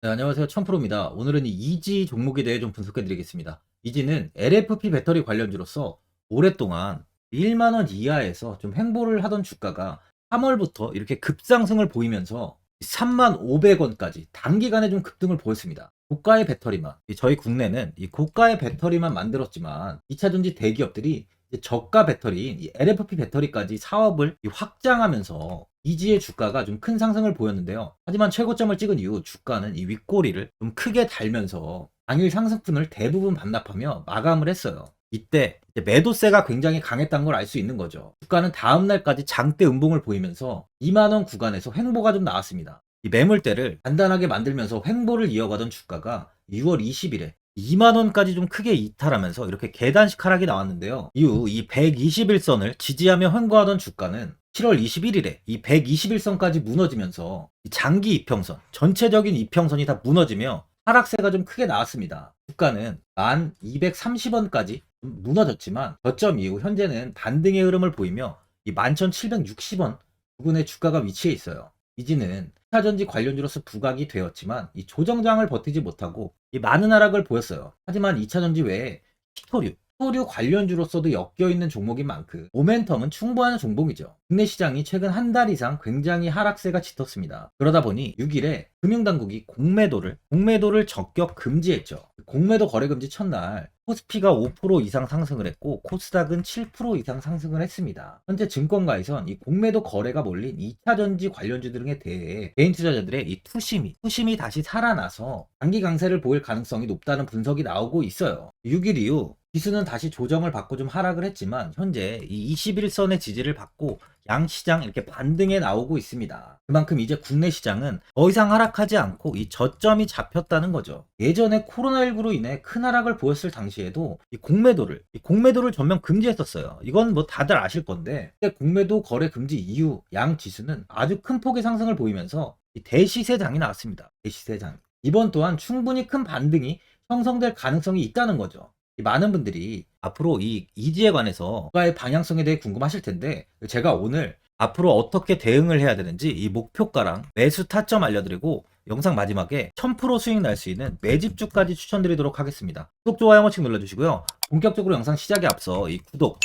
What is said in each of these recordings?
네, 안녕하세요. 천프로입니다. 오늘은 이 이지 종목에 대해 좀 분석해 드리겠습니다. 이지는 LFP 배터리 관련주로서 오랫동안 1만 원 이하에서 좀 횡보를 하던 주가가 3월부터 이렇게 급상승을 보이면서 3만 500원까지 단기간에 좀 급등을 보였습니다. 고가의 배터리만, 저희 국내는 이 고가의 배터리만 만들었지만 2차전지 대기업들이 이제 저가 배터리인 이 LFP 배터리까지 사업을 확장하면서 이지의 주가가 좀 큰 상승을 보였는데요. 하지만 최고점을 찍은 이후 주가는 이 윗꼬리를 좀 크게 달면서 당일 상승분을 대부분 반납하며 마감을 했어요. 이때 매도세가 굉장히 강했다는 걸 알 수 있는 거죠. 주가는 다음 날까지 장대 음봉을 보이면서 2만 원 구간에서 횡보가 좀 나왔습니다. 이 매물대를 단단하게 만들면서 횡보를 이어가던 주가가 6월 20일에 2만 원까지 좀 크게 이탈하면서 이렇게 계단식 하락이 나왔는데요. 이후 이 121선을 지지하며 횡보하던 주가는 7월 21일에 이 121선까지 무너지면서 장기 이평선, 전체적인 이평선이 다 무너지며 하락세가 좀 크게 나왔습니다. 주가는 1230원까지 무너졌지만 저점 이후 현재는 반등의 흐름을 보이며 이 11,760원 부근의 주가가 위치해 있어요. 이지는 차전지 관련주로서 부각이 되었지만 이 조정장을 버티지 못하고 이 많은 하락을 보였어요. 하지만 2차전지 외에 히토류 관련주로서도 엮여있는 종목인 만큼 모멘텀은 충분한 종목이죠. 국내 시장이 최근 한 달 이상 굉장히 하락세가 짙었습니다. 그러다 보니 6일에 금융당국이 공매도를 적격 금지했죠. 공매도 거래금지 첫날 코스피가 5% 이상 상승을 했고 코스닥은 7% 이상 상승을 했습니다. 현재 증권가에선 이 공매도 거래가 몰린 2차전지 관련주 등에 대해 개인 투자자들의 이 투심이 다시 살아나서 단기 강세를 보일 가능성이 높다는 분석이 나오고 있어요. 6일 이후 지수는 다시 조정을 받고 좀 하락을 했지만 현재 이 21선의 지지를 받고 양시장 이렇게 반등해 나오고 있습니다. 그만큼 이제 국내 시장은 더 이상 하락하지 않고 이 저점이 잡혔다는 거죠. 예전에 코로나19로 인해 큰 하락을 보였을 당시에도 이 공매도를 전면 금지했었어요. 이건 뭐 다들 아실 건데 공매도 거래 금지 이후 양 지수는 아주 큰 폭의 상승을 보이면서 이 대시세장이 나왔습니다. 대시세장. 이번 또한 충분히 큰 반등이 형성될 가능성이 있다는 거죠. 많은 분들이 앞으로 이 이지에 관해서 주가의 방향성에 대해 궁금하실 텐데 제가 오늘 앞으로 어떻게 대응을 해야 되는지 이 목표가랑 매수 타점 알려드리고 영상 마지막에 1000% 수익 날 수 있는 매집주까지 추천드리도록 하겠습니다. 구독, 좋아요 한 번씩 눌러주시고요. 본격적으로 영상 시작에 앞서 이 구독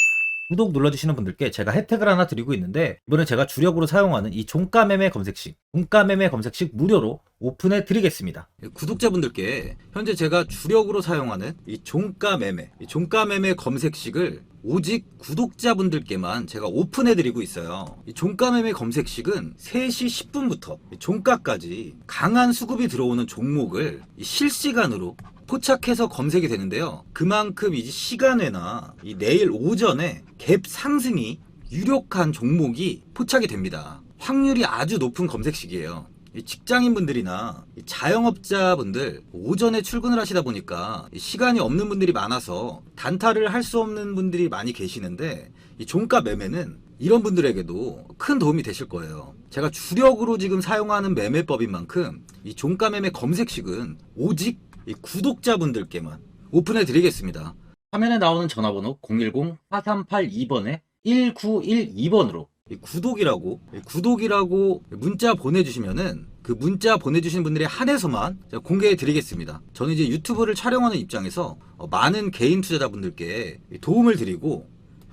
눌러주시는 분들께 제가 혜택을 하나 드리고 있는데 이번에 제가 주력으로 사용하는 이 종가매매 검색식 무료로 오픈해 드리겠습니다. 구독자분들께 현재 제가 주력으로 사용하는 이 종가매매 검색식을 오직 구독자분들께만 제가 오픈해 드리고 있어요. 이 종가매매 검색식은 3시 10분부터 종가까지 강한 수급이 들어오는 종목을 실시간으로 포착해서 검색이 되는데요. 그만큼 이제 시간외나 이 내일 오전에 갭 상승이 유력한 종목이 포착이 됩니다. 확률이 아주 높은 검색식이에요. 직장인분들이나 자영업자분들 오전에 출근을 하시다 보니까 시간이 없는 분들이 많아서 단타를 할 수 없는 분들이 많이 계시는데 이 종가 매매는 이런 분들에게도 큰 도움이 되실 거예요. 제가 주력으로 지금 사용하는 매매법인 만큼 이 종가 매매 검색식은 오직 이 구독자분들께만 오픈해 드리겠습니다. 화면에 나오는 전화번호 010-4382번에 1912번으로 구독이라고 문자 보내주시면은 그 문자 보내주신 분들에 한해서만 공개해 드리겠습니다. 저는 이제 유튜브를 촬영하는 입장에서 많은 개인 투자자분들께 도움을 드리고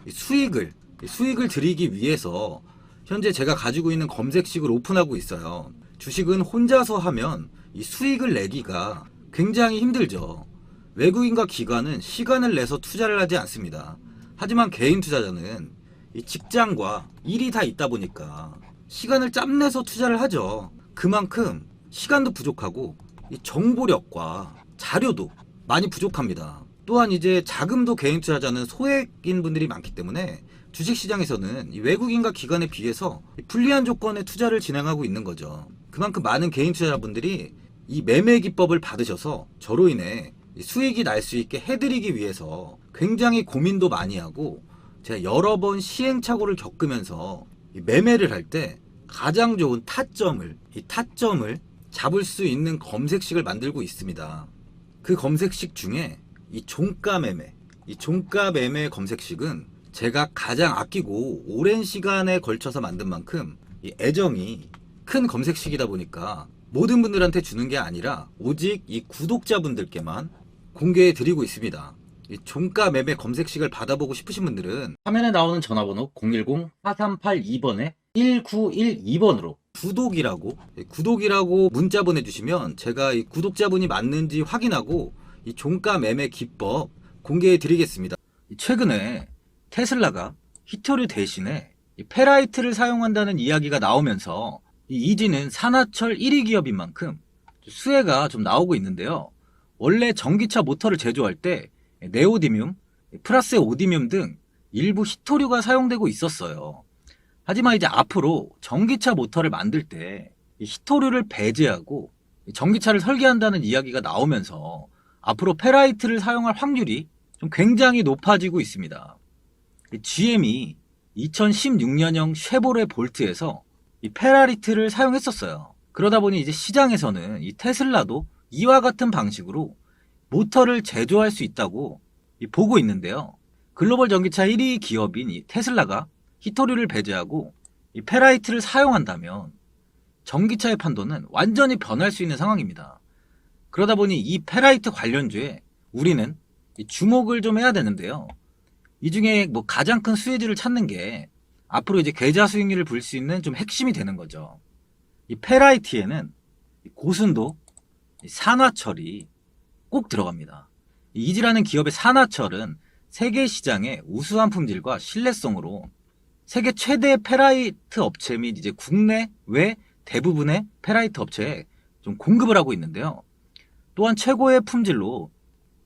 수익을 드리기 위해서 현재 제가 가지고 있는 검색식을 오픈하고 있어요. 주식은 혼자서 하면 이 수익을 내기가 굉장히 힘들죠. 외국인과 기관은 시간을 내서 투자를 하지 않습니다. 하지만 개인 투자자는 이 직장과 일이 다 있다 보니까 시간을 짬내서 투자를 하죠. 그만큼 시간도 부족하고 이 정보력과 자료도 많이 부족합니다. 또한 이제 자금도 개인 투자자는 소액인 분들이 많기 때문에 주식시장에서는 이 외국인과 기관에 비해서 불리한 조건의 투자를 진행하고 있는 거죠. 그만큼 많은 개인 투자자분들이 이 매매 기법을 받으셔서 저로 인해 수익이 날 수 있게 해드리기 위해서 굉장히 고민도 많이 하고 제가 여러 번 시행착오를 겪으면서 매매를 할 때 가장 좋은 타점을 잡을 수 있는 검색식을 만들고 있습니다. 그 검색식 중에 이 종가 매매 검색식은 제가 가장 아끼고 오랜 시간에 걸쳐서 만든 만큼 이 애정이 큰 검색식이다 보니까 모든 분들한테 주는 게 아니라 오직 이 구독자분들께만 공개해 드리고 있습니다. 이 종가 매매 검색식을 받아보고 싶으신 분들은 화면에 나오는 전화번호 010-4382번에 1912번으로 구독이라고 문자 보내주시면 제가 이 구독자분이 맞는지 확인하고 이 종가 매매 기법 공개해 드리겠습니다. 최근에 테슬라가 히토류 대신에 이 페라이트를 사용한다는 이야기가 나오면서 이 이지는 산화철 1위 기업인 만큼 수혜가 좀 나오고 있는데요. 원래 전기차 모터를 제조할 때 네오디뮴, 프라세오디뮴 등 일부 히토류가 사용되고 있었어요. 하지만 이제 앞으로 전기차 모터를 만들 때 히토류를 배제하고 전기차를 설계한다는 이야기가 나오면서 앞으로 페라이트를 사용할 확률이 좀 굉장히 높아지고 있습니다. GM이 2016년형 쉐보레 볼트에서 이 페라리트를 사용했었어요. 그러다 보니 이제 시장에서는 이 테슬라도 이와 같은 방식으로 모터를 제조할 수 있다고 보고 있는데요. 글로벌 전기차 1위 기업인 이 테슬라가 히토류를 배제하고 이 페라이트를 사용한다면 전기차의 판도는 완전히 변할 수 있는 상황입니다. 그러다 보니 이 페라이트 관련주에 우리는 주목을 좀 해야 되는데요. 이 중에 뭐 가장 큰 수혜주를 찾는 게 앞으로 이제 계좌 수익률을 볼 수 있는 좀 핵심이 되는 거죠. 이 페라이트에는 고순도 산화철이 꼭 들어갑니다. 이지라는 기업의 산화철은 세계 시장의 우수한 품질과 신뢰성으로 세계 최대 페라이트 업체 및 이제 국내외 대부분의 페라이트 업체에 좀 공급을 하고 있는데요. 또한 최고의 품질로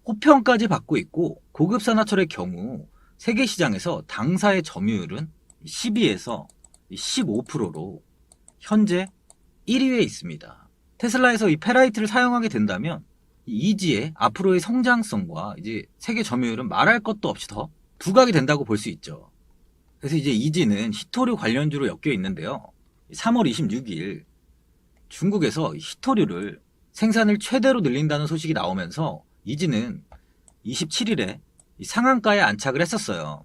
호평까지 받고 있고 고급 산화철의 경우 세계 시장에서 당사의 점유율은 12에서 15%로 현재 1위에 있습니다. 테슬라에서 이 페라이트를 사용하게 된다면 이지의 앞으로의 성장성과 이제 세계 점유율은 말할 것도 없이 더 부각이 된다고 볼 수 있죠. 그래서 이제 이지는 히토류 관련주로 엮여 있는데요. 3월 26일 중국에서 히토류를 생산을 최대로 늘린다는 소식이 나오면서 이지는 27일에 상한가에 안착을 했었어요.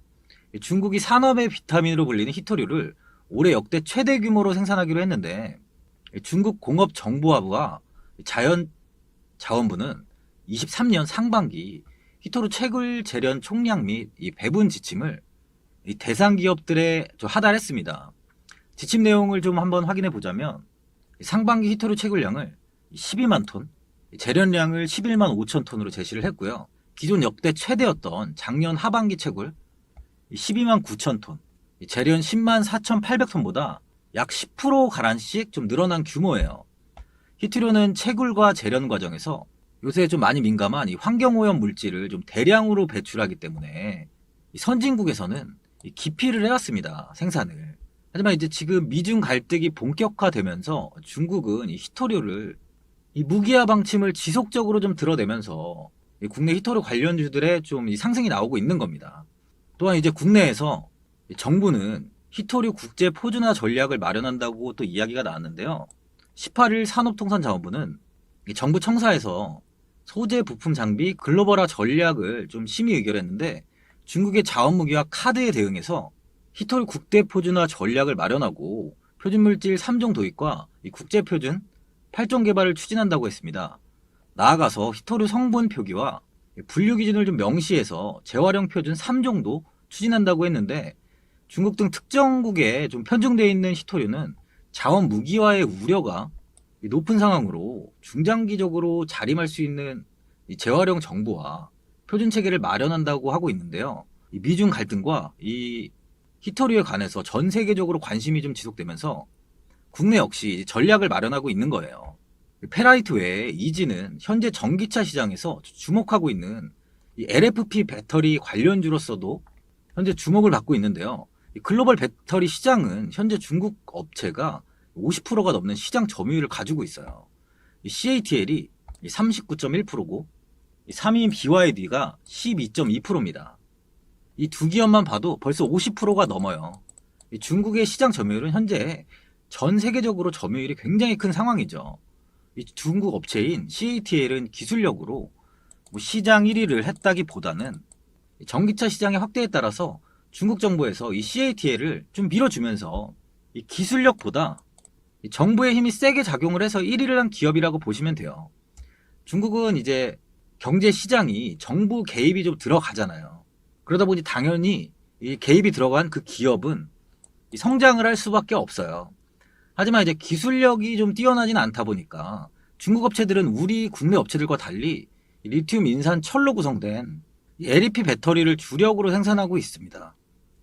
중국이 산업의 비타민으로 불리는 히토류를 올해 역대 최대 규모로 생산하기로 했는데 중국 공업정보화부와 자연자원부는 23년 상반기 히토류 채굴 재련 총량 및 이 배분 지침을 이 대상 기업들에 좀 하달했습니다. 지침 내용을 좀 한번 확인해 보자면 상반기 히토류 채굴량을 12만 톤, 재련량을 11만 5천 톤으로 제시를 했고요. 기존 역대 최대였던 작년 하반기 채굴 12만 9천 톤, 재련 10만 4,800톤보다 약 10%가량씩 좀 늘어난 규모예요. 히토류는 채굴과 재련 과정에서 요새 좀 많이 민감한 이 환경오염 물질을 좀 대량으로 배출하기 때문에 이 선진국에서는 이 기피를 해왔습니다. 생산을. 하지만 이제 지금 미중 갈등이 본격화되면서 중국은 이 히토류를 이 무기화 방침을 지속적으로 좀 드러내면서 이 국내 히토류 관련주들의 좀 이 상승이 나오고 있는 겁니다. 또한 이제 국내에서 정부는 히토류 국제 표준화 전략을 마련한다고 또 이야기가 나왔는데요. 18일 산업통상자원부는 정부 청사에서 소재 부품 장비 글로벌화 전략을 좀 심의 의결했는데 중국의 자원무기와 카드에 대응해서 히토류 국대 표준화 전략을 마련하고 표준물질 3종 도입과 이 국제표준 8종 개발을 추진한다고 했습니다. 나아가서 히토류 성분 표기와 분류 기준을 좀 명시해서 재활용 표준 3종도 추진한다고 했는데 중국 등 특정국에 좀 편중되어 있는 히토류는 자원 무기화의 우려가 높은 상황으로 중장기적으로 자림할 수 있는 이 재활용 정보와 표준 체계를 마련한다고 하고 있는데요. 이 미중 갈등과 이 히토류에 관해서 전 세계적으로 관심이 좀 지속되면서 국내 역시 전략을 마련하고 있는 거예요. 페라이트 외에 이지는 현재 전기차 시장에서 주목하고 있는 이 LFP 배터리 관련주로서도 현재 주목을 받고 있는데요. 이 글로벌 배터리 시장은 현재 중국 업체가 50%가 넘는 시장 점유율을 가지고 있어요. 이 CATL이 39.1%고 3위인 BYD가 12.2%입니다. 이 두 기업만 봐도 벌써 50%가 넘어요. 이 중국의 시장 점유율은 현재 전 세계적으로 점유율이 굉장히 큰 상황이죠. 이 중국 업체인 CATL은 기술력으로 뭐 시장 1위를 했다기보다는 전기차 시장의 확대에 따라서 중국 정부에서 이 CATL을 좀 밀어주면서 이 기술력보다 이 정부의 힘이 세게 작용을 해서 1위를 한 기업이라고 보시면 돼요. 중국은 이제 경제 시장이 정부 개입이 좀 들어가잖아요. 그러다 보니 당연히 이 개입이 들어간 그 기업은 이 성장을 할 수밖에 없어요. 하지만 이제 기술력이 좀 뛰어나진 않다 보니까 중국 업체들은 우리 국내 업체들과 달리 이 리튬 인산 철로 구성된 이 LFP 배터리를 주력으로 생산하고 있습니다.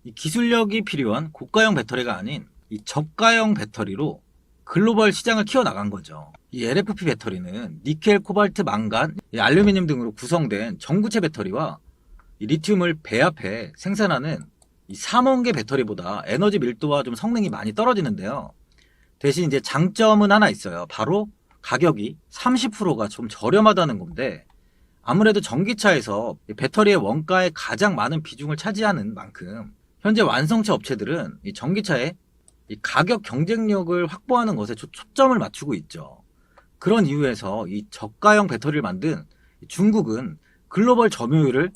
이 기술력이 필요한 고가형 배터리가 아닌 이 저가형 배터리로 글로벌 시장을 키워나간 거죠. 이 LFP 배터리는 니켈, 코발트, 망간, 이 알루미늄 등으로 구성된 전구체 배터리와 이 리튬을 배합해 생산하는 이 삼원계 배터리보다 에너지 밀도와 좀 성능이 많이 떨어지는데요. 대신 이제 장점은 하나 있어요. 바로 가격이 30%가 좀 저렴하다는 건데, 아무래도 전기차에서 배터리의 원가에 가장 많은 비중을 차지하는 만큼 현재 완성차 업체들은 이 전기차의 이 가격 경쟁력을 확보하는 것에 초점을 맞추고 있죠. 그런 이유에서 이 저가형 배터리를 만든 중국은 글로벌 점유율을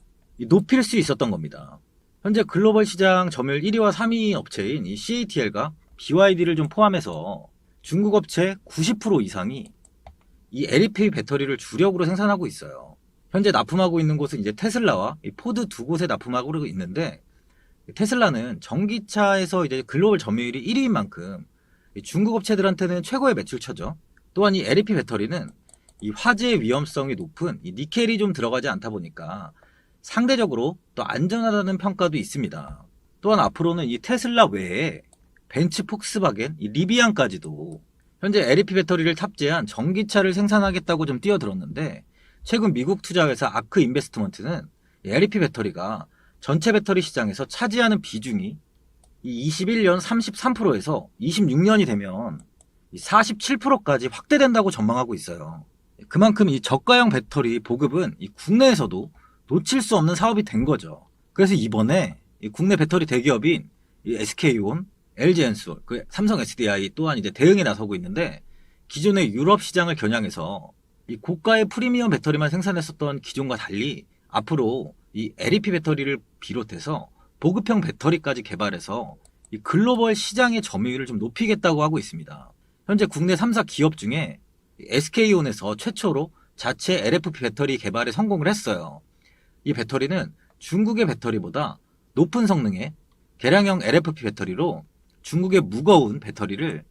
높일 수 있었던 겁니다. 현재 글로벌 시장 점유율 1위와 3위 업체인 이 CATL과 BYD를 좀 포함해서 중국 업체 90% 이상이 이 LFP 배터리를 주력으로 생산하고 있어요. 현재 납품하고 있는 곳은 이제 테슬라와 이 포드 두 곳에 납품하고 있는데, 테슬라는 전기차에서 이제 글로벌 점유율이 1위인 만큼 중국 업체들한테는 최고의 매출처죠. 또한 이 LFP 배터리는 이 화재 위험성이 높은 이 니켈이 좀 들어가지 않다 보니까 상대적으로 또 안전하다는 평가도 있습니다. 또한 앞으로는 이 테슬라 외에 벤츠, 폭스바겐, 이 리비안까지도 현재 LFP 배터리를 탑재한 전기차를 생산하겠다고 좀 뛰어들었는데, 최근 미국 투자회사 아크 인베스트먼트는 LFP 배터리가 전체 배터리 시장에서 차지하는 비중이 이 21년 33%에서 26년이 되면 47%까지 확대된다고 전망하고 있어요. 그만큼 이 저가형 배터리 보급은 이 국내에서도 놓칠 수 없는 사업이 된 거죠. 그래서 이번에 이 국내 배터리 대기업인 이 SK온, LG엔솔, 그 삼성 SDI 또한 이제 대응에 나서고 있는데, 기존의 유럽 시장을 겨냥해서 이 고가의 프리미엄 배터리만 생산했었던 기존과 달리 앞으로 이 LFP 배터리를 비롯해서 보급형 배터리까지 개발해서 이 글로벌 시장의 점유율을 좀 높이겠다고 하고 있습니다. 현재 국내 3사 기업 중에 SK온에서 최초로 자체 LFP 배터리 개발에 성공을 했어요. 이 배터리는 중국의 배터리보다 높은 성능의 개량형 LFP 배터리로 중국의 무거운 배터리를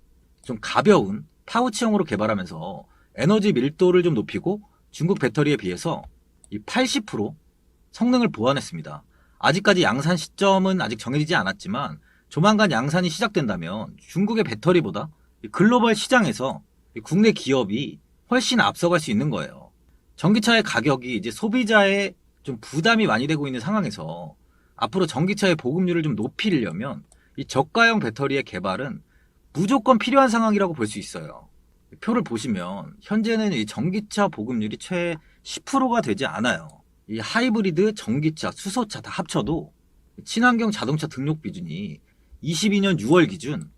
좀 가벼운 파우치형으로 개발하면서 에너지 밀도를 좀 높이고 중국 배터리에 비해서 이 80% 성능을 보완했습니다. 아직까지 양산 시점은 아직 정해지지 않았지만 조만간 양산이 시작된다면 중국의 배터리보다 글로벌 시장에서 국내 기업이 훨씬 앞서갈 수 있는 거예요. 전기차의 가격이 이제 소비자의 좀 부담이 많이 되고 있는 상황에서 앞으로 전기차의 보급률을 좀 높이려면 이 저가형 배터리의 개발은 무조건 필요한 상황이라고 볼 수 있어요. 표를 보시면 현재는 이 전기차 보급률이 최 10%가 되지 않아요. 이 하이브리드, 전기차, 수소차 다 합쳐도 친환경 자동차 등록 비중이 22년 6월 기준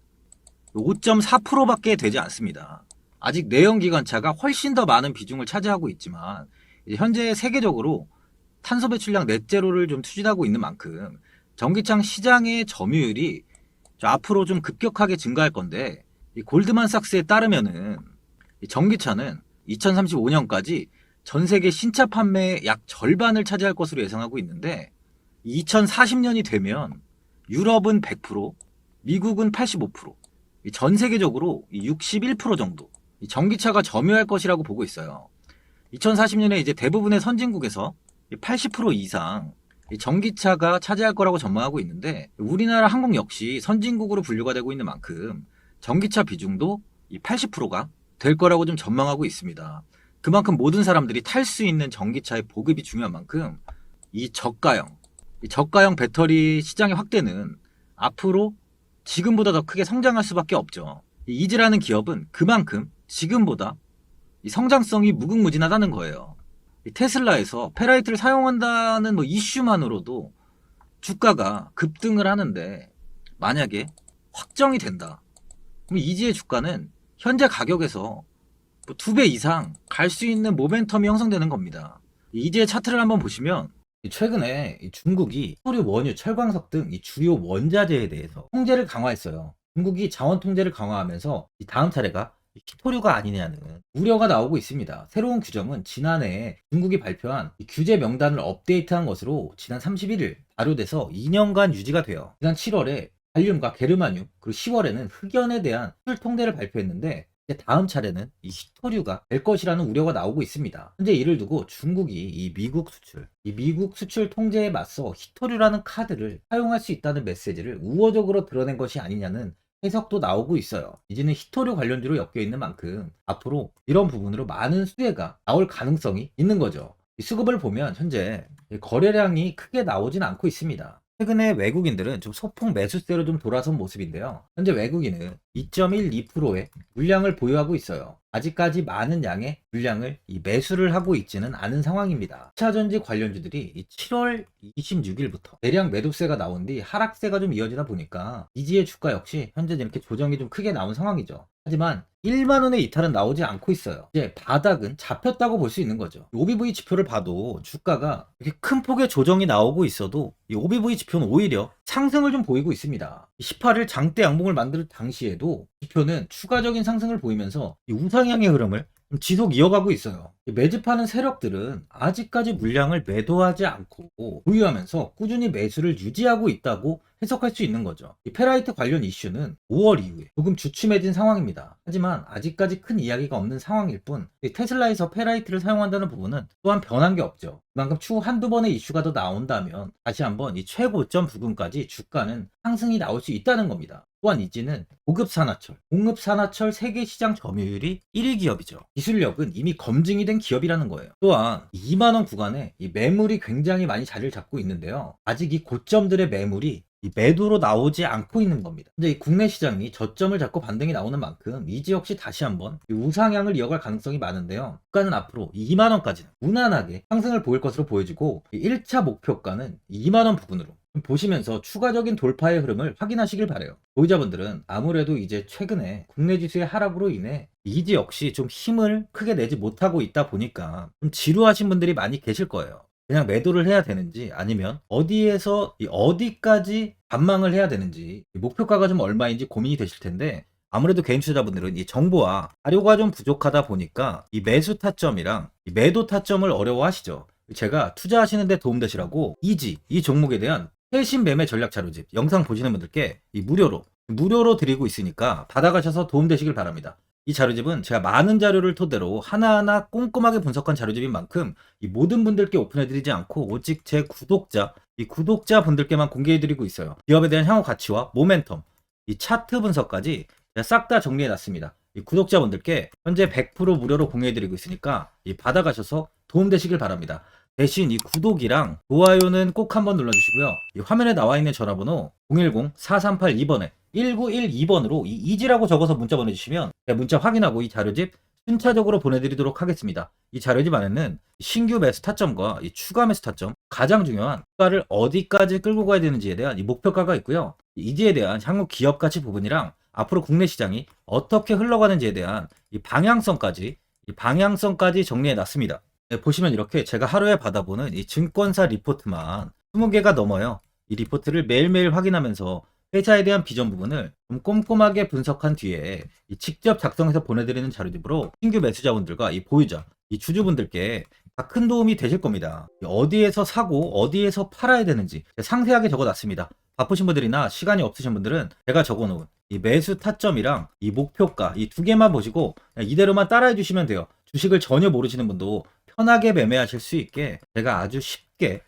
5.4%밖에 되지 않습니다. 아직 내연기관차가 훨씬 더 많은 비중을 차지하고 있지만 현재 세계적으로 탄소 배출량 넷제로를 좀 추진하고 있는 만큼 전기차 시장의 점유율이 앞으로 좀 급격하게 증가할 건데, 이 골드만삭스에 따르면은 이 전기차는 2035년까지 전 세계 신차 판매의 약 절반을 차지할 것으로 예상하고 있는데, 2040년이 되면 유럽은 100%, 미국은 85%, 전 세계적으로 61% 정도 이 전기차가 점유할 것이라고 보고 있어요. 2040년에 이제 대부분의 선진국에서 80% 이상 전기차가 차지할 거라고 전망하고 있는데, 우리나라 한국 역시 선진국으로 분류가 되고 있는 만큼 전기차 비중도 80%가 될 거라고 좀 전망하고 있습니다. 그만큼 모든 사람들이 탈 수 있는 전기차의 보급이 중요한 만큼 이 저가형 배터리 시장의 확대는 앞으로 지금보다 더 크게 성장할 수밖에 없죠. 이지라는 기업은 그만큼 지금보다 이 성장성이 무궁무진하다는 거예요. 테슬라에서 페라이트를 사용한다는 이슈만으로도 주가가 급등을 하는데, 만약에 확정이 된다, 그럼 이지의 주가는 현재 가격에서 2배 이상 갈 수 있는 모멘텀이 형성되는 겁니다. 이지의 차트를 한번 보시면 최근에 중국이 석유, 원유, 철광석 등 이 주요 원자재에 대해서 통제를 강화했어요. 중국이 자원 통제를 강화하면서 이 다음 차례가 히토류가 아니냐는 우려가 나오고 있습니다. 새로운 규정은 지난해 중국이 발표한 이 규제 명단을 업데이트한 것으로 지난 31일 발효돼서 2년간 유지가 돼요. 지난 7월에 갈륨과 게르마늄, 그리고 10월에는 흑연에 대한 수출 통제를 발표했는데 이제 다음 차례는 이 히토류가 될 것이라는 우려가 나오고 있습니다. 현재 이를 두고 중국이 이 미국 수출 통제에 맞서 히토류라는 카드를 사용할 수 있다는 메시지를 우호적으로 드러낸 것이 아니냐는 해석도 나오고 있어요. 이제는 히토류 관련주로 엮여 있는 만큼 앞으로 이런 부분으로 많은 수혜가 나올 가능성이 있는 거죠. 이 수급을 보면 현재 거래량이 크게 나오진 않고 있습니다. 최근에 외국인들은 좀 소폭 매수세로 좀 돌아선 모습인데요. 현재 외국인은 2.12%의 물량을 보유하고 있어요. 아직까지 많은 양의 물량을 매수를 하고 있지는 않은 상황입니다. 2차전지 관련주들이 7월 26일부터 대량 매도세가 나온 뒤 하락세가 좀 이어지다 보니까 이지의 주가 역시 현재 이렇게 조정이 좀 크게 나온 상황이죠. 하지만 1만원의 이탈은 나오지 않고 있어요. 이제 바닥은 잡혔다고 볼 수 있는 거죠. OBV 지표를 봐도 주가가 이렇게 큰 폭의 조정이 나오고 있어도 이 OBV 지표는 오히려 상승을 좀 보이고 있습니다. 18일 장대 양봉을 만들 당시에도 지표는 추가적인 상승을 보이면서 이 우상향의 흐름을 지속 이어가고 있어요. 매집하는 세력들은 아직까지 물량을 매도하지 않고 보유하면서 꾸준히 매수를 유지하고 있다고 해석할 수 있는 거죠. 이 페라이트 관련 이슈는 5월 이후에 조금 주춤해진 상황입니다. 하지만 아직까지 큰 이야기가 없는 상황일 뿐 테슬라에서 페라이트를 사용한다는 부분은 또한 변한 게 없죠. 그만큼 추후 한두 번의 이슈가 더 나온다면 다시 한번 이 최고점 부근까지 주가는 상승이 나올 수 있다는 겁니다. 또한 이지는 고급 산화철, 공급 산화철 세계 시장 점유율이 1위 기업이죠. 기술력은 이미 검증이 된 기업이라는 거예요. 또한 2만원 구간에 이 매물이 굉장히 많이 자리를 잡고 있는데요. 아직 이 고점들의 매물이 이 매도로 나오지 않고 있는 겁니다. 근데 이 국내 시장이 저점을 잡고 반등이 나오는 만큼 이지 역시 다시 한번 우상향을 이어갈 가능성이 많은데요. 주가는 앞으로 2만원까지는 무난하게 상승을 보일 것으로 보여지고 1차 목표가는 2만원 부근으로 보시면서 추가적인 돌파의 흐름을 확인하시길 바래요. 보유자분들은 아무래도 이제 최근에 국내 지수의 하락으로 인해 이지 역시 좀 힘을 크게 내지 못하고 있다 보니까 좀 지루하신 분들이 많이 계실 거예요. 그냥 매도를 해야 되는지 아니면 어디에서 어디까지 관망을 해야 되는지 목표가가 좀 얼마인지 고민이 되실 텐데 아무래도 개인 투자자분들은 이 정보와 자료가 좀 부족하다 보니까 이 매수 타점이랑 이 매도 타점을 어려워하시죠. 제가 투자하시는 데 도움되시라고 이지 이 종목에 대한 최신 매매 전략 자료집 영상 보시는 분들께 이 무료로 드리고 있으니까 받아가셔서 도움되시길 바랍니다. 이 자료집은 제가 많은 자료를 토대로 하나하나 꼼꼼하게 분석한 자료집인 만큼 이 모든 분들께 오픈해드리지 않고 오직 제 구독자분들께만 공개해드리고 있어요. 기업에 대한 향후 가치와 모멘텀, 이 차트 분석까지 제가 싹 다 정리해놨습니다. 이 구독자분들께 현재 100% 무료로 공유해드리고 있으니까 이 받아가셔서 도움되시길 바랍니다. 대신 이 구독이랑 좋아요는 꼭 한번 눌러주시고요. 이 화면에 나와 있는 전화번호 010-4382번에 1912번으로 이 이지라고 적어서 문자 보내주시면 제가 문자 확인하고 이 자료집 순차적으로 보내드리도록 하겠습니다. 이 자료집 안에는 신규 매수 타점과 이 추가 매수 타점, 가장 중요한 주가를 어디까지 끌고 가야 되는지에 대한 이 목표가가 있고요. 이지에 대한 향후 기업 가치 부분이랑 앞으로 국내 시장이 어떻게 흘러가는지에 대한 이 방향성까지 정리해 놨습니다. 네, 보시면 이렇게 제가 하루에 받아보는 이 증권사 리포트만 20개가 넘어요. 이 리포트를 매일매일 확인하면서 회사에 대한 비전 부분을 좀 꼼꼼하게 분석한 뒤에 직접 작성해서 보내드리는 자료집으로 신규 매수자분들과 이 보유자, 이 주주분들께 다 큰 도움이 되실 겁니다. 어디에서 사고 어디에서 팔아야 되는지 상세하게 적어놨습니다. 바쁘신 분들이나 시간이 없으신 분들은 제가 적어놓은 이 매수 타점이랑 이 목표가 이 두 개만 보시고 이대로만 따라해 주시면 돼요. 주식을 전혀 모르시는 분도 편하게 매매하실 수 있게 제가 아주 쉽게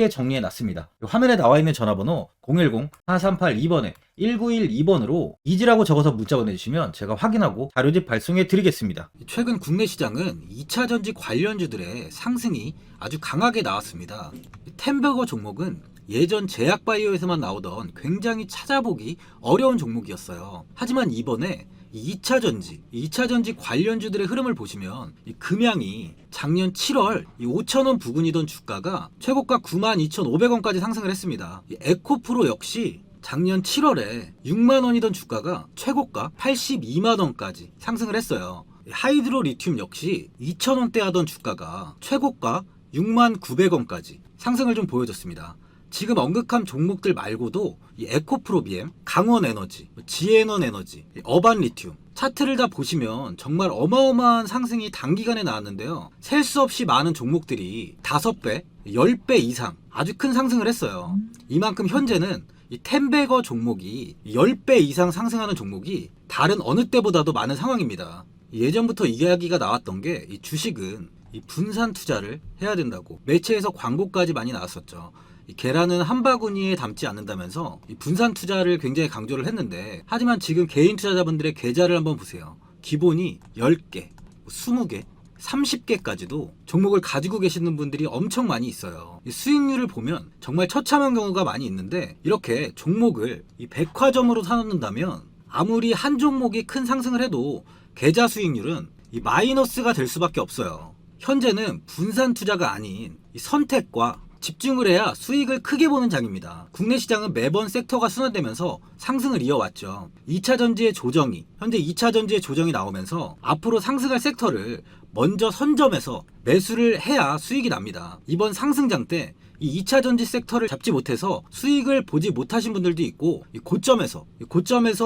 정리해 놨습니다. 화면에 나와 있는 전화번호 010-4382번에 1912번으로 이지라고 적어서 문자 보내주시면 제가 확인하고 자료집 발송해 드리겠습니다. 최근 국내 시장은 2차전지 관련주들의 상승이 아주 강하게 나왔습니다. 템버거 종목은 예전 제약바이오에서만 나오던 굉장히 찾아보기 어려운 종목이었어요. 하지만 이번에 2차전지 관련주들의 흐름을 보시면 금양이 작년 7월 5,000원 부근이던 주가가 최고가 92,500원까지 상승을 했습니다. 에코프로 역시 작년 7월에 6만원이던 주가가 최고가 82만원까지 상승을 했어요. 하이드로 리튬 역시 2,000원대 하던 주가가 최고가 69,900원까지 상승을 좀 보여줬습니다. 지금 언급한 종목들 말고도 이 에코프로비엠, 강원에너지, 지에너에너지, 어반리튬 차트를 다 보시면 정말 어마어마한 상승이 단기간에 나왔는데요. 셀 수 없이 많은 종목들이 5배, 10배 이상 아주 큰 상승을 했어요. 이만큼 현재는 이 텐베거 종목이 10배 이상 상승하는 종목이 다른 어느 때보다도 많은 상황입니다. 예전부터 이야기가 나왔던 게 이 주식은 이 분산 투자를 해야 된다고 매체에서 광고까지 많이 나왔었죠. 이 계란은 한 바구니에 담지 않는다면서 이 분산 투자를 굉장히 강조를 했는데, 하지만 지금 개인 투자자분들의 계좌를 한번 보세요. 기본이 10개, 20개, 30개까지도 종목을 가지고 계시는 분들이 엄청 많이 있어요. 이 수익률을 보면 정말 처참한 경우가 많이 있는데, 이렇게 종목을 이 백화점으로 사놓는다면 아무리 한 종목이 큰 상승을 해도 계좌 수익률은 이 마이너스가 될 수밖에 없어요. 현재는 분산 투자가 아닌 이 선택과 집중을 해야 수익을 크게 보는 장입니다. 국내 시장은 매번 섹터가 순환되면서 상승을 이어왔죠. 2차 전지의 조정이, 현재 2차 전지의 조정이 나오면서 앞으로 상승할 섹터를 먼저 선점해서 매수를 해야 수익이 납니다. 이번 상승장 때 이 2차 전지 섹터를 잡지 못해서 수익을 보지 못하신 분들도 있고, 이 고점에서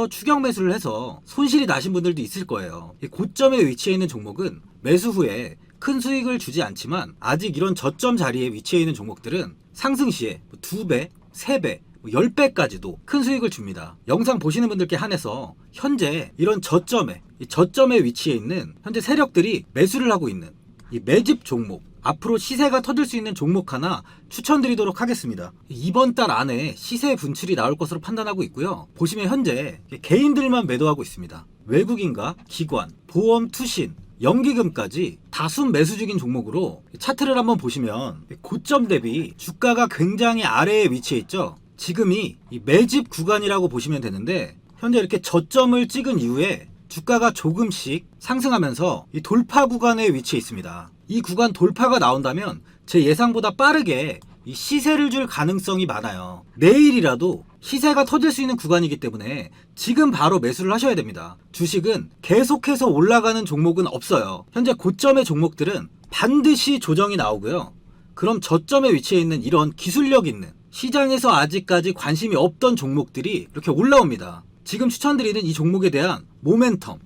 추격 매수를 해서 손실이 나신 분들도 있을 거예요. 이 고점에 위치해 있는 종목은 매수 후에 큰 수익을 주지 않지만, 아직 이런 저점 자리에 위치해 있는 종목들은 상승 시에 2배, 3배, 10배까지도 큰 수익을 줍니다. 영상 보시는 분들께 한해서 현재 이런 저점에 위치해 있는 현재 세력들이 매수를 하고 있는 이 매집 종목, 앞으로 시세가 터질 수 있는 종목 하나 추천드리도록 하겠습니다. 이번 달 안에 시세 분출이 나올 것으로 판단하고 있고요. 보시면 현재 개인들만 매도하고 있습니다. 외국인과 기관, 보험, 투신, 연기금까지 다수 매수 중인 종목으로 차트를 한번 보시면 고점 대비 주가가 굉장히 아래에 위치해 있죠. 지금이 이 매집 구간이라고 보시면 되는데, 현재 이렇게 저점을 찍은 이후에 주가가 조금씩 상승하면서 이 돌파 구간에 위치해 있습니다. 이 구간 돌파가 나온다면 제 예상보다 빠르게 이 시세를 줄 가능성이 많아요. 내일이라도 시세가 터질 수 있는 구간이기 때문에 지금 바로 매수를 하셔야 됩니다. 주식은 계속해서 올라가는 종목은 없어요. 현재 고점의 종목들은 반드시 조정이 나오고요. 그럼 저점에 위치해 있는 이런 기술력 있는, 시장에서 아직까지 관심이 없던 종목들이 이렇게 올라옵니다. 지금 추천드리는 이 종목에 대한 모멘텀,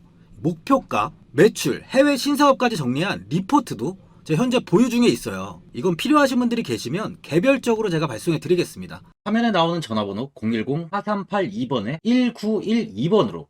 목표가, 매출, 해외 신사업까지 정리한 리포트도 제 현재 보유 중에 있어요. 이건 필요하신 분들이 계시면 개별적으로 제가 발송해 드리겠습니다. 화면에 나오는 전화번호 010-4382번에 1912번으로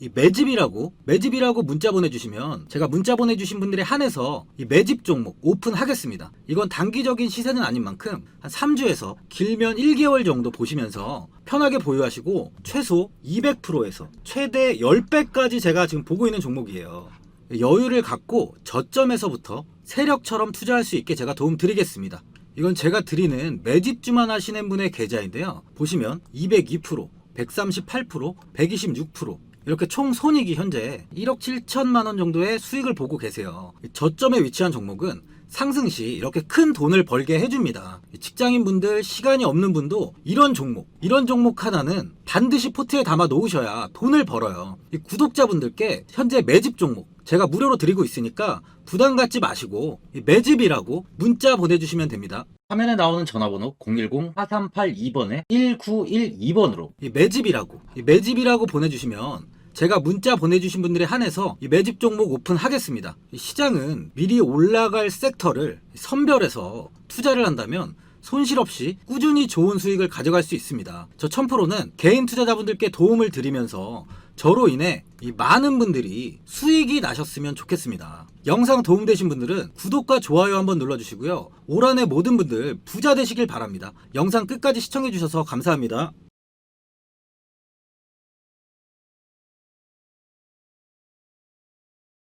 이 매집이라고 문자 보내주시면 제가 문자 보내주신 분들에 한해서 이 매집 종목 오픈하겠습니다. 이건 단기적인 시세는 아닌 만큼 한 3주에서 길면 1개월 정도 보시면서 편하게 보유하시고, 최소 200%에서 최대 10배까지 제가 지금 보고 있는 종목이에요. 여유를 갖고 저점에서부터 세력처럼 투자할 수 있게 제가 도움 드리겠습니다. 이건 제가 드리는 매집주만 하시는 분의 계좌인데요. 보시면 202%, 138%, 126%, 이렇게 총 손익이 현재 1억 7천만 원 정도의 수익을 보고 계세요. 저점에 위치한 종목은 상승 시 이렇게 큰 돈을 벌게 해줍니다. 직장인분들, 시간이 없는 분도 이런 종목 하나는 반드시 포트에 담아 놓으셔야 돈을 벌어요. 이 구독자분들께 현재 매집 종목 제가 무료로 드리고 있으니까 부담 갖지 마시고 이 매집이라고 문자 보내주시면 됩니다. 화면에 나오는 전화번호 010-4382번에 1912번으로 이 매집이라고 보내주시면 제가 문자 보내주신 분들에 한해서 이 매집 종목 오픈하겠습니다. 이 시장은 미리 올라갈 섹터를 선별해서 투자를 한다면 손실 없이 꾸준히 좋은 수익을 가져갈 수 있습니다. 저 1000%는 개인 투자자분들께 도움을 드리면서 저로 인해 이 많은 분들이 수익이 나셨으면 좋겠습니다. 영상 도움되신 분들은 구독과 좋아요 한번 눌러주시고요. 올 한해 모든 분들 부자 되시길 바랍니다. 영상 끝까지 시청해주셔서 감사합니다.